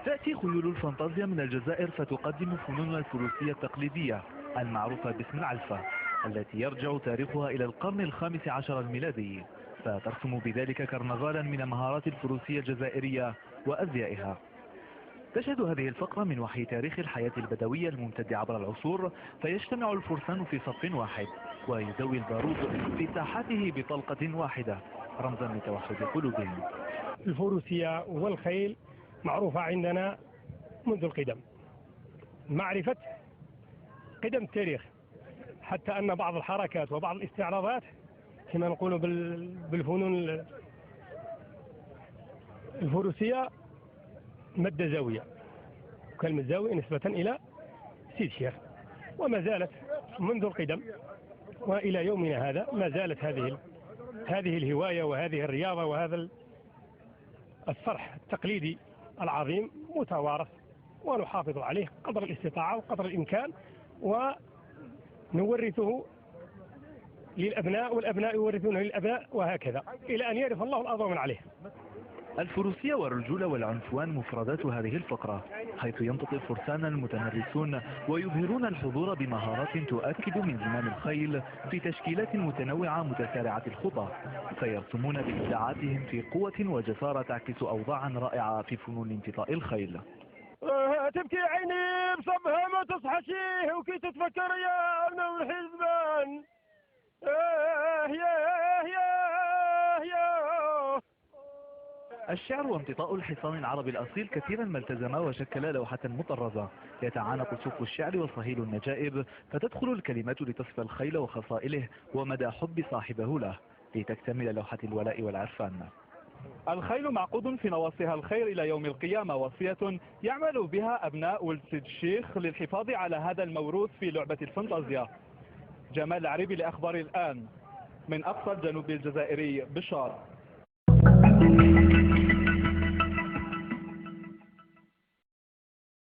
تأتي خيول الفانتازيا من الجزائر فتقدم فنون الفروسية التقليدية المعروفة باسم العلفة، التي يرجع تاريخها إلى القرن الخامس عشر الميلادي، فترسم بذلك كرنفالا من مهارات الفروسية الجزائرية وأزيائها. تشهد هذه الفقرة من وحي تاريخ الحياة البدوية الممتد عبر العصور، فيجتمع الفرسان في صف واحد ويدوي البارود في ساحاته بطلقة واحدة رمزا لتوحد قلوبهم. الفروسية والخيل معروفة عندنا منذ القدم، معرفة قدم التاريخ، حتى أن بعض الحركات وبعض الاستعراضات كما نقول بالفنون الفروسية مد زاوية، كلمة زاوية نسبة إلى سيد شيخ، وما زالت منذ القدم وإلى يومنا هذا ما زالت هذه الهواية وهذه الرياضة وهذا الصرح التقليدي العظيم متوارث، ونحافظ عليه قدر الاستطاعة وقدر الإمكان، ونورثه للأبناء والأبناء يورثونه للأبناء، وهكذا إلى أن يرث الله الأرض من عليه. الفروسية والرجولة والعنفوان مفردات هذه الفقرة، حيث ينتطي الفرسان المتمرسون ويظهرون الحضور بمهارات تؤكد من زمام الخيل في تشكيلات متنوعة متسارعة الخطى، فيرسمون بإبداعاتهم في قوة وجسارة تعكس أوضاعا رائعة في فنون انتطاء الخيل. تبكي عيني بصبها ما تصحشيه وكي تتفكر يا ابن الحزبان. الشعر وامتطاء الحصان العربي الأصيل كثيرا ما التزما وشكل لوحة مطرزة يتعانق صوف الشعر وصهيل النجائب، فتدخل الكلمات لتصف الخيل وخصائله ومدى حب صاحبه له لتكتمل لوحة الولاء والعرفان. الخيل معقود في نواصيها الخير إلى يوم القيامة، وصية يعمل بها أبناء ولد سيد الشيخ للحفاظ على هذا الموروث في لعبة الفانتازيا. جمال العريبي لأخبار الآن من أقصى الجنوب الجزائري بشار.